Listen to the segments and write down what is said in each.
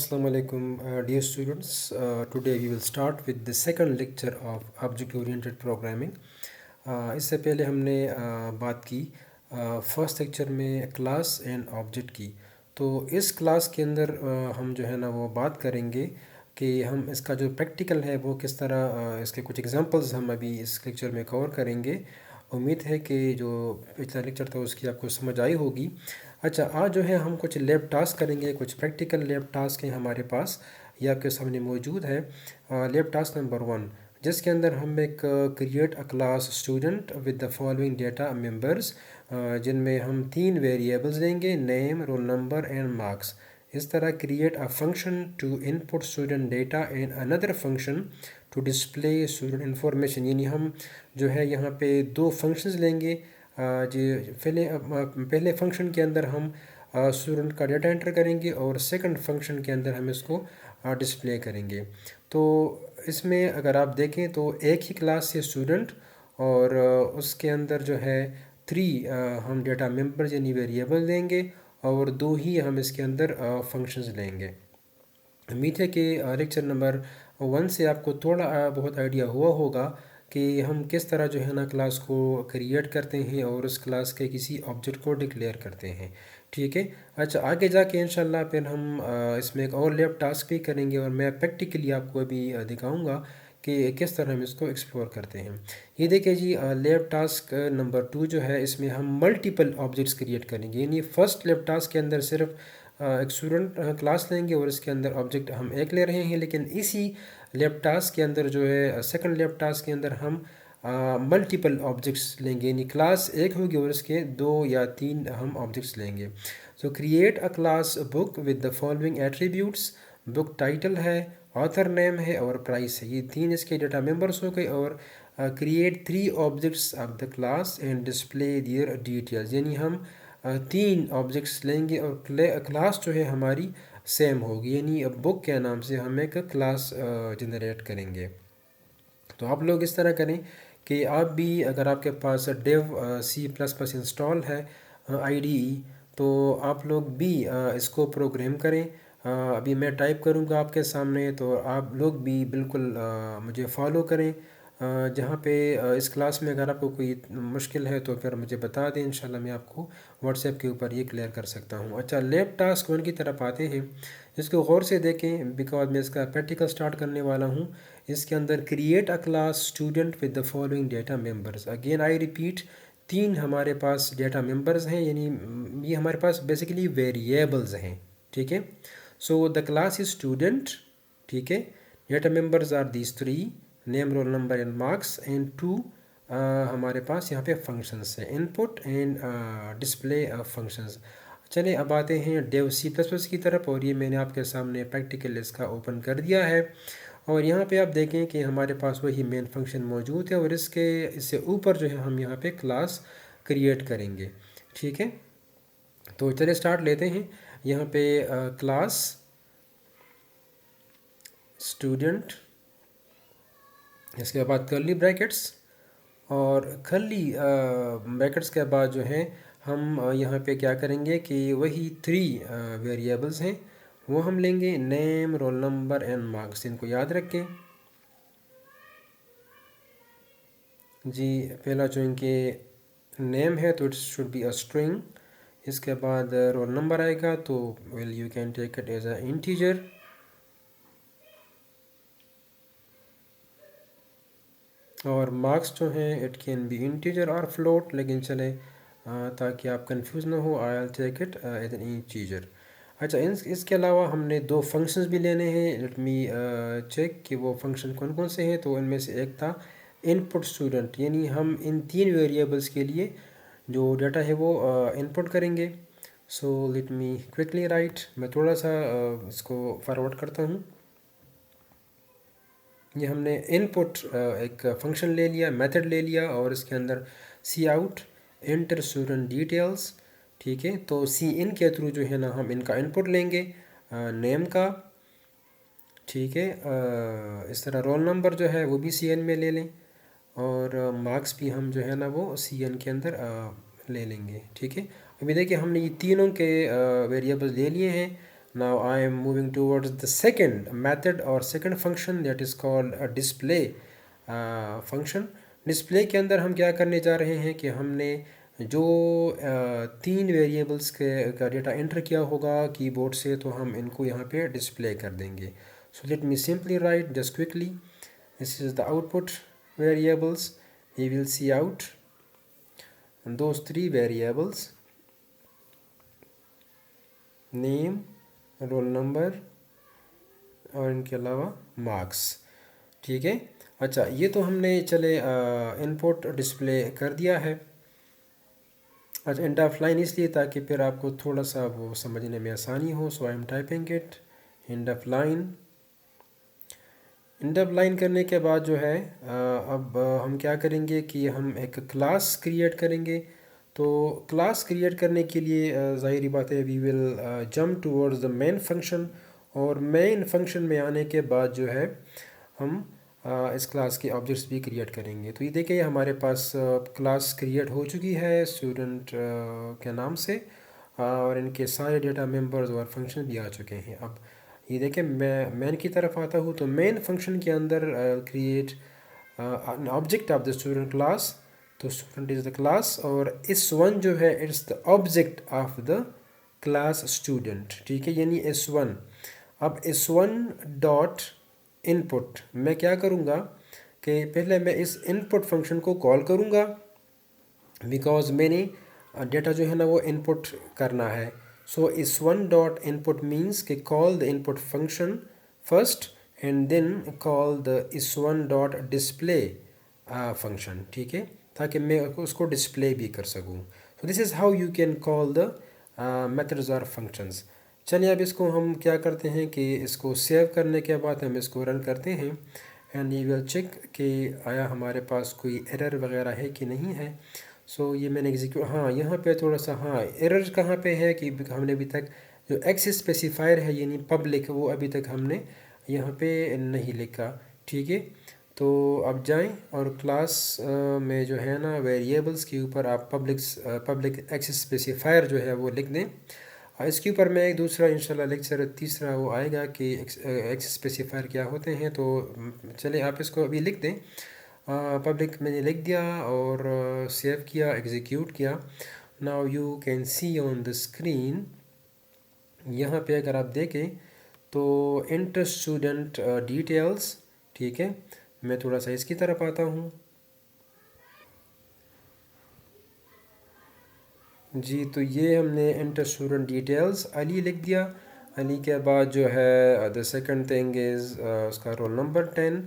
Assalamu alaikum, dear students. Today we will start with the second lecture of object oriented programming. इससे पहले हमने बात की first lecture में क्लास एंड ऑब्जेक्ट की। तो इस क्लास के अंदर हम जो है ना वो बात करेंगे कि हम इसका जो प्रैक्टिकल है वो किस तरह इसके कुछ एग्जांपल्स हम अभी इस लेक्चर में कवर करेंगे। उम्मीद है कि जो पिछला लेक्चर था उसकी आपको समझ आई होगी। अच्छा, आज जो है हम कुछ लैब टास्क करेंगे, कुछ प्रैक्टिकल लैब टास्क हैं हमारे पास, ये आपके सामने मौजूद है। लैब टास्क नंबर 1, जिसके अंदर हम एक create a class student with the following data members, जिनमें हम 3 वेरिएबल्स लेंगे, name, roll number and marks. इस तरह create a function to input student data and another function to display student information. यानी हम जो है यहाँ पे 2 फंक्शंस लेंगे। जी, पहले फंक्शन के अंदर हम स्टूडेंट का डेटा एंटर करेंगे और सेकंड फंक्शन के अंदर हम इसको डिस्प्ले करेंगे। तो इसमें अगर आप देखें तो एक ही क्लास से स्टूडेंट और उसके अंदर जो है 3 हम डेटा मेंबर्स यानी वेरिएबल देंगे और 2 ही हम इसके अंदर फंक्शंस लेंगे। उम्मीद है कि लेक्चर नंबर 1 से आपको थोड़ा बहुत आइडिया हुआ होगा कि हम किस तरह जो है ना क्लास को क्रिएट करते हैं और उस क्लास के किसी ऑब्जेक्ट को डिक्लेयर करते हैं। ठीक है। अच्छा, आगे जाके इंशाल्लाह फिर हम इसमें एक और लैब टास्क भी करेंगे और मैं प्रैक्टिकली आपको अभी दिखाऊंगा कि किस तरह हम इसको एक्सप्लोर करते हैं। ये देखिए जी, लैब टास्क नंबर 2 जो है इसमें हम मल्टीपल ऑब्जेक्ट्स क्रिएट करेंगे। यानी फर्स्ट लैब टास्क के अंदर सिर्फ एक स्टूडेंट क्लास लेंगे और इसके अंदर ऑब्जेक्ट हम एक ले रहे हैं, लेकिन इसी लैब टास्क के अंदर जो है सेकंड लैब टास्क के अंदर हम मल्टीपल ऑब्जेक्ट्स लेंगे। यानी क्लास एक होगी और इसके 2 या 3 हम ऑब्जेक्ट्स लेंगे। सो create a class book with the following attributes. Book title है, ऑथर नेम है और प्राइस है। ये 3 इसके डेटा मेंबर्स हो गए। और create 3 objects of the class and display their details. यानी हम 3 ऑब्जेक्ट्स लेंगे और क्लास जो है हमारी सेम होगी। यानी बुक के नाम से हम एक क्लास जनरेट करेंगे। तो आप लोग इस तरह करें कि आप भी, अगर आपके पास डेव C++ इंस्टॉल है IDE, तो आप लोग भी इसको प्रोग्राम करें। अभी मैं टाइप करूँगा आपके सामने, तो आप लोग भी बिल्कुल मुझे फॉलो करें। जहाँ पे इस क्लास में अगर आपको कोई मुश्किल है तो फिर मुझे बता दें, इंशाल्लाह मैं आपको व्हाट्सएप के ऊपर ये क्लियर कर सकता हूँ। अच्छा, लैब टास्क 1 की तरफ आते हैं। इसको गौर से देखें बिकॉज मैं इसका प्रैक्टिकल स्टार्ट करने वाला हूँ। इसके अंदर create a class student with the following data members. Again I repeat, 3 हमारे पास डेटा मेंबर्स हैं, यानी ये हमारे पास बेसिकली वेरिएबल्स हैं। ठीक है। So the class is student. ठीक है। Data members are these 3, name, roll number and marks and 2 हमारे पास यहाँ पे फंक्शंस है, इनपुट एंड डिस्प्ले फंक्शंस। चलिए अब आते हैं डेव C++ की तरफ, और ये मैंने आपके सामने प्रैक्टिकल इसका ओपन कर दिया है। और यहाँ पे आप देखें कि हमारे पास वही मेन फंक्शन मौजूद है और इससे ऊपर जो है हम यहाँ पे क्लास क्रिएट करेंगे। ठीक है। तो चलिए स्टार्ट लेते हैं। यहाँ पे क्लास स्टूडेंट, इसके बाद कर्ली ब्रैकेट्स, और कर्ली ब्रैकेट्स के बाद जो है हम यहाँ पे क्या करेंगे कि वही 3 वेरिएबल्स हैं वो हम लेंगे, name, roll number and marks. इनको याद रखें जी। पहला जो इनके नेम है तो it should be a string. इसके बाद रोल नंबर आएगा तो well you can take it as a integer. और मार्क्स जो हैं इट कैन बी इंटीजर और फ्लोट, लेकिन चले ताकि आप कंफ्यूज ना हो, I will take it as an integer. अच्छा, इसके अलावा हमने 2 फंक्शंस भी लेने हैं। लेट मी चेक कि वो फंक्शन कौन कौन से हैं। तो इनमें से एक था इनपुट स्टूडेंट, यानी हम इन 3 वेरिएबल्स के लिए जो डाटा है वो इनपुट करेंगे। So let me quickly right, मैं थोड़ा सा इसको फॉरवर्ड करता हूँ। ये हमने इनपुट एक फंक्शन ले लिया, मेथड ले लिया, और इसके अंदर सी आउट एंटर स्टूडेंट डिटेल्स। ठीक है। तो सी इन के थ्रू जो है ना हम इनका इनपुट लेंगे, नेम का। ठीक है। इस तरह रोल नंबर जो है वो भी सी एन में ले लें, और मार्क्स भी हम जो है ना वो सी एन के अंदर ले लेंगे। ठीक है। अभी देखिए हमने ये तीनों के वेरिएबल्स ले लिए हैं, Now I am moving towards the second method or second function that is called a display function. Display के अंदर हम क्या करने जा रहे हैं कि हमने जो तीन वेरिएबल्स का डेटा एंटर किया होगा कीबोर्ड से, तो हम इनको यहाँ पे डिस्प्ले कर देंगे. So let me simply write just quickly, this is the output variables. we will see out those three variables: name, roll number और इनके अलावा मार्क्स. ठीक है. अच्छा, ये तो हमने चले इनपुट डिस्प्ले कर दिया है. अच्छा, एंड ऑफ लाइन इसलिए ताकि फिर आपको थोड़ा सा वो समझने में आसानी हो. So I am typing it end of line. End of line करने के बाद जो है अब हम क्या करेंगे कि हम एक क्लास क्रिएट करेंगे. तो क्लास क्रिएट करने के लिए ज़ाहिरी बात है we will jump towards the main function. और मेन फंक्शन में आने के बाद जो है हम इस क्लास के ऑब्जेक्ट्स भी क्रिएट करेंगे. तो ये देखिए हमारे पास क्लास क्रिएट हो चुकी है स्टूडेंट के नाम से, और इनके सारे डेटा मेंबर्स और फंक्शन भी आ चुके हैं. अब ये देखें, मैं मेन की तरफ आता हूँ. तो मेन फंक्शन के अंदर create an object of the student class. तो स्टूडेंट इज़ द क्लास और S1 जो है it's the object of the class student. ठीक है, यानी S1. अब S1 डॉट इनपुट मैं क्या करूँगा कि पहले मैं इस इनपुट फंक्शन को कॉल करूँगा, बिकॉज मैंने डेटा जो है ना वो इनपुट करना है. So S1 dot input means कि call the input function first and then call the S1 dot display function. ठीक है, ताकि मैं उसको डिस्प्ले भी कर सकूँ. So this is how you can call the methods और फंक्शंस. चलिए अब इसको हम क्या करते हैं कि इसको सेव करने के बाद हम इसको रन करते हैं एंड यू विल चेक कि आया हमारे पास कोई एरर वगैरह है कि नहीं है. सो ये मैंने एग्जीक्यूट, हाँ यहाँ पे थोड़ा सा, हाँ एरर कहाँ पे है कि हमने अभी तक जो एक्स स्पेसिफायर है यानी पब्लिक, वो अभी तक हमने यहाँ पे नहीं लिखा. ठीक है, तो अब जाएं और क्लास में जो है ना वेरिएबल्स के ऊपर आप पब्लिक एक्स स्पेसिफायर जो है वो लिख दें. इसके ऊपर मैं एक दूसरा इंशाल्लाह लेक्चर तीसरा वो आएगा कि एक्स स्पेसिफायर क्या होते हैं. तो चले आप इसको अभी लिख दें. पब्लिक मैंने लिख दिया और सेव किया, एग्जीक्यूट किया. Now you can see on the screen, यहाँ पे अगर आप देखें तो इंटर स्टूडेंट डिटेल्स. ठीक है, मैं थोड़ा सा इसकी तरफ आता हूँ. जी, तो ये हमने इंटर स्टूडेंट डिटेल्स अली लिख दिया. अली के बाद जो है द सेकंड थिंग इज़ उसका roll number 10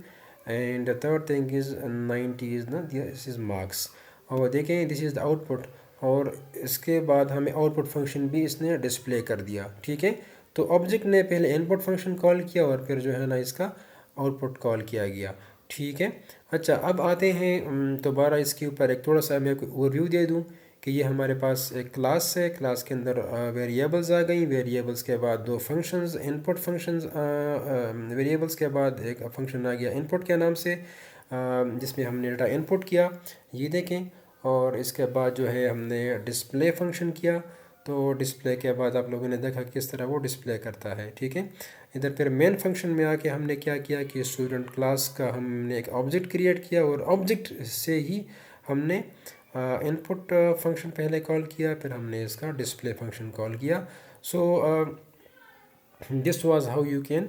and the third thing is 90 is ना, दिस इज़ मार्क्स. और देखें दिस इज़ द आउटपुट. और इसके बाद हमें आउटपुट फंक्शन भी इसने डिस्प्ले कर दिया. ठीक है, तो ऑब्जेक्ट ने पहले इनपुट फंक्शन कॉल किया और फिर जो है ना इसका आउटपुट कॉल किया गया. ठीक है. अच्छा, अब आते हैं दोबारा इसके ऊपर एक थोड़ा सा मैं ओवरव्यू दे दूँ कि ये हमारे पास एक क्लास है. क्लास के अंदर वेरिएबल्स आ गई. वेरिएबल्स के बाद दो फंक्शंस, इनपुट फंक्शंस. वेरिएबल्स के बाद एक फंक्शन आ गया इनपुट के नाम से, जिसमें हमने डेटा इनपुट किया, ये देखें. और इसके बाद जो है हमने डिस्प्ले फंक्शन किया. तो डिस्प्ले के बाद आप लोगों ने देखा किस तरह वो डिस्प्ले करता है. ठीक है, इधर फिर मेन फंक्शन में आके हमने क्या किया कि स्टूडेंट क्लास का हमने एक ऑब्जेक्ट क्रिएट किया और ऑब्जेक्ट से ही हमने इनपुट फंक्शन पहले कॉल किया, फिर हमने इसका डिस्प्ले फंक्शन कॉल किया. So this was how you can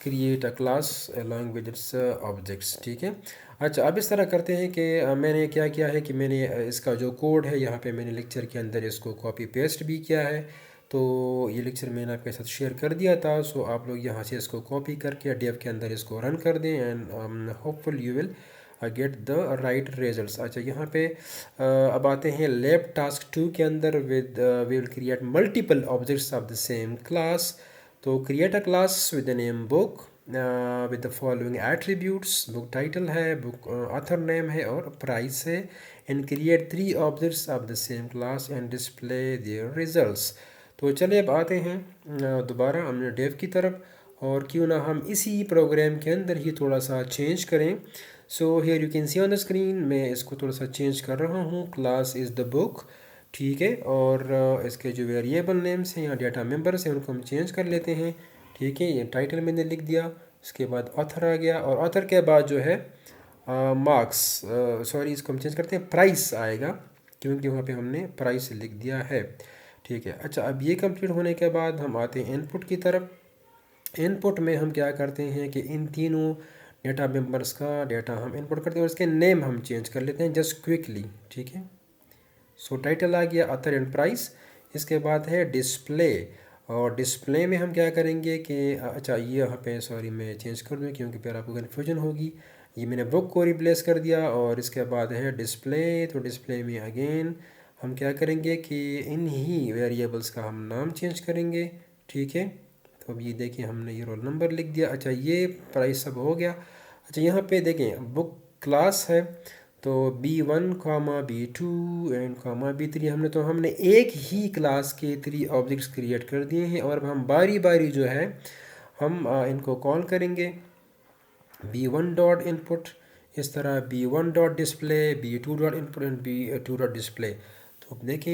create a class along with its objects. ठीक है. अच्छा, अब इस तरह करते हैं कि मैंने क्या किया है कि मैंने इसका जो कोड है यहाँ पे मैंने लेक्चर के अंदर इसको कॉपी पेस्ट भी किया है. तो ये लेक्चर मैंने आपके साथ शेयर कर दिया था. सो आप लोग यहाँ से इसको कॉपी करके डेव के अंदर इसको रन कर दें and hopeful you will get the right results. अच्छा, यहाँ पे अब आते हैं लैब टास्क 2 के अंदर. We will create multiple objects of the same class. तो create a class with the name book with the following attributes. Book title है, बुक ऑथर नेम है और प्राइस है. And create 3 objects of the same class and display their results. तो चलिए अब आते हैं दोबारा हमने डेव की तरफ, और क्यों ना हम इसी प्रोग्राम के अंदर ही थोड़ा सा चेंज करें. So here you can see on the screen, मैं इसको थोड़ा सा चेंज कर रहा हूँ. Class is the book. ठीक है। और इसके जो वेरिएबल नेम्स हैं या डेटा मेंबर्स हैं उनको हम चेंज कर लेते हैं। ठीक है, ये टाइटल मैंने लिख दिया, उसके बाद ऑथर आ गया, और ऑथर के बाद जो है मार्क्स, सॉरी इसको हम चेंज करते हैं, प्राइस आएगा, क्योंकि वहाँ पे हमने प्राइस लिख दिया है। ठीक है, अच्छा अब ये कंप्लीट होने के बाद हम आते हैं इनपुट की तरफ। इनपुट में हम क्या करते हैं कि इन तीनों डेटा मेंबर्स का डेटा हम इनपुट करते हैं और इसके नेम हम चेंज कर लेते हैं जस्ट क्विकली। ठीक है, सो टाइटल आ गया, ऑथर एंड प्राइस। इसके बाद है डिस्प्ले, और डिस्प्ले में हम क्या करेंगे कि अच्छा ये यहाँ पे सॉरी मैं चेंज कर दूँ क्योंकि फिर आपको कन्फ्यूजन होगी। ये मैंने बुक को रिप्लेस कर दिया, और इसके बाद है डिस्प्ले। तो डिस्प्ले में अगेन हम क्या करेंगे कि इन ही वेरिएबल्स का हम नाम चेंज करेंगे। ठीक है, तो अब ये देखिए हमने ये रोल नंबर लिख दिया। अच्छा ये प्राइस सब हो गया। अच्छा यहाँ पे देखें बुक क्लास है, तो B1 comma B2 and comma B3 हमने एक ही क्लास के 3 ऑब्जेक्ट्स क्रिएट कर दिए हैं, और अब हम बारी बारी जो है हम इनको कॉल करेंगे। B1 डॉट इनपुट, इस तरह B1 dot display, B2 dot input and B2 dot display. तो अब देखें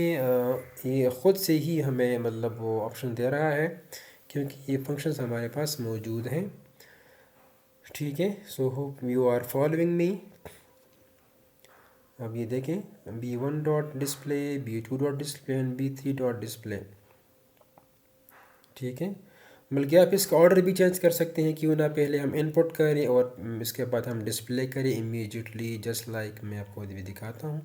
ये ख़ुद से ही हमें मतलब वो ऑप्शन दे रहा है, क्योंकि ये फंक्शंस हमारे पास मौजूद हैं। ठीक है, so hope you are following me. अब ये देखें B1 dot display, B2 dot display and B3 dot display. ठीक है, बल्कि आप इसका ऑर्डर भी चेंज कर सकते हैं, क्यों ना पहले हम इनपुट करें और इसके बाद हम डिस्प्ले करें इमीडिएटली, जस्ट लाइक मैं आपको अभी दिखाता हूँ।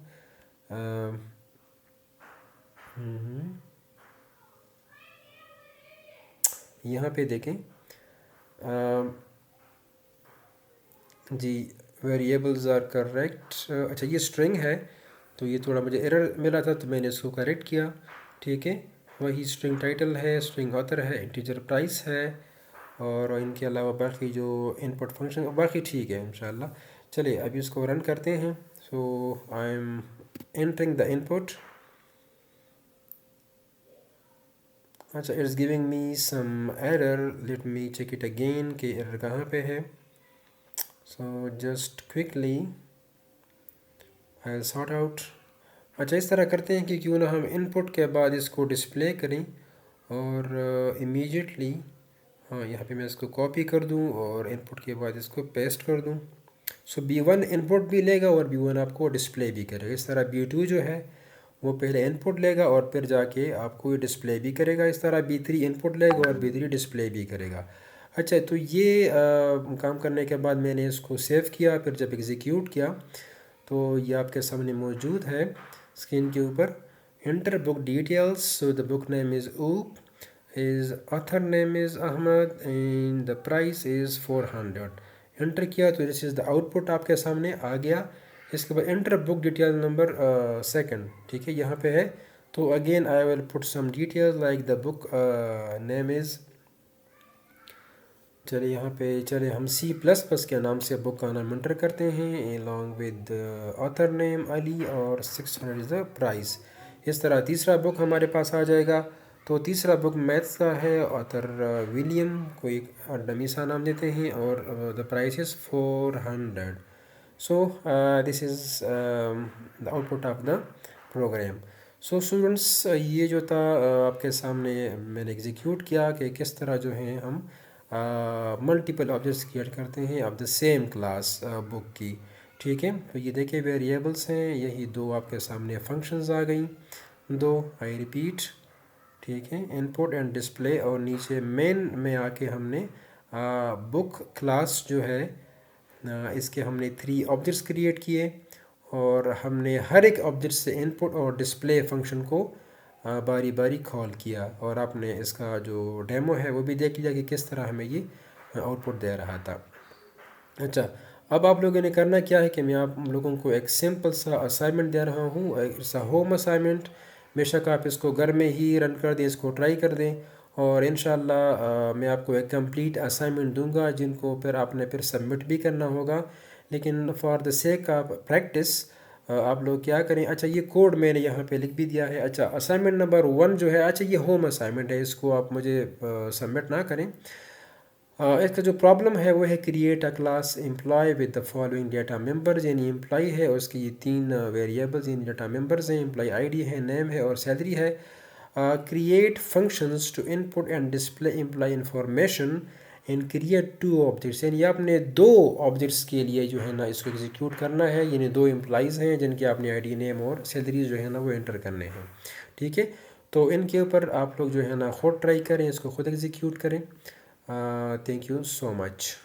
यहाँ पे देखें जी वेरिएबल्स आर करेक्ट। अच्छा ये स्ट्रिंग है, तो ये थोड़ा मुझे एरर मिला था तो मैंने इसको करेक्ट किया। ठीक है, वही स्ट्रिंग टाइटल है, स्ट्रिंग ऑथर है, इंटीजर प्राइस है, और इनके अलावा बाकी जो इनपुट फंक्शन बाकी ठीक है इंशाल्लाह। चलिए अभी इसको रन करते हैं। So I am entering the input. अच्छा it's giving me some error, let me check it again कि एरर कहाँ पे है। So just quickly I will sort out. अच्छा इस तरह करते हैं कि क्यों ना हम इनपुट के बाद इसको डिस्प्ले करें, और इमीडिएटली हाँ यहाँ पे मैं इसको कॉपी कर दूँ और इनपुट के बाद इसको पेस्ट कर दूँ। सो B1 इनपुट भी लेगा और B1 आपको डिस्प्ले भी करेगा। इस तरह B2 जो है वो पहले इनपुट लेगा और फिर जाके आपको ये डिस्प्ले भी करेगा। इस तरह B3 इनपुट लेगा और B3 डिस्प्ले भी करेगा। अच्छा तो ये काम करने के बाद मैंने इसको सेव किया, फिर जब एग्जीक्यूट किया तो ये आपके सामने मौजूद है स्क्रीन के ऊपर। Enter book details, so the book name is ऊप, his author name is Ahmad and the price is 400। Enter किया तो दिस इज़ द आउटपुट आपके सामने आ गया। इसके बाद enter book detail number second. ठीक है, यहाँ पे है, तो again I will put some details like the book name is, चलिए यहाँ पे चलिए हम C++ के नाम से बुक का नाम एंटर करते हैं along with author name Ali और 600 इज़ द प्राइस। इस तरह तीसरा बुक हमारे पास आ जाएगा। तो तीसरा बुक मैथ्स का है, ऑथर विलियम, कोई डमी सा नाम देते हैं, और the price is 400। So this is the output of the program. So students ये जो था आपके सामने मैंने एग्जीक्यूट किया कि किस तरह जो है हम मल्टीपल ऑब्जेक्ट्स क्रिएट करते हैं of the same class book की। ठीक है, तो ये देखिए वेरिएबल्स हैं, यही दो आपके सामने फंक्शंस आ गई, दो, आई रिपीट। ठीक है, इनपुट एंड डिस्प्ले, और नीचे मेन में आके हमने बुक क्लास जो है इसके हमने 3 ऑब्जेक्ट्स क्रिएट किए, और हमने हर एक ऑब्जेक्ट से इनपुट और डिस्प्ले फंक्शन को बारी बारी कॉल किया, और आपने इसका जो डेमो है वो भी देख लिया कि किस तरह हमें ये आउटपुट दे रहा था। अच्छा अब आप लोगों ने करना क्या है कि मैं आप लोगों को एक सिंपल सा असाइनमेंट दे रहा हूँ, इट्स अ होम असाइनमेंट। बेशक आप इसको घर में ही रन कर दें, इसको ट्राई कर दें, और इंशाल्लाह मैं आपको एक कंप्लीट असाइनमेंट दूंगा जिनको फिर आपने फिर सबमिट भी करना होगा। लेकिन for the sake of practice आप लोग क्या करें, अच्छा ये कोड मैंने यहाँ पे लिख भी दिया है। अच्छा असाइनमेंट नंबर 1 जो है, अच्छा ये होम असाइनमेंट है, इसको आप मुझे सबमिट ना करें। इसका जो प्रॉब्लम है वो है create a class employee with the following data members, यानी एम्प्लॉय है और उसके ये 3 वेरिएबल्स यानी डेटा मेंबर्स हैं, एम्प्लॉय आईडी है, नेम है और सैलरी है। Create functions to input and display employee information and create 2 objects, यानी आपने 2 ऑब्जेक्ट्स के लिए जो है ना इसको एग्जीक्यूट करना है, यानी 2 एम्प्लॉयज़ हैं जिनके आपने आईडी, नेम और सैलरी जो है ना वो एंटर करने हैं। ठीक है, तो इनके ऊपर आप लोग जो है ना खुद ट्राई करें, इसको खुद एग्जीक्यूट करें। Thank you so much.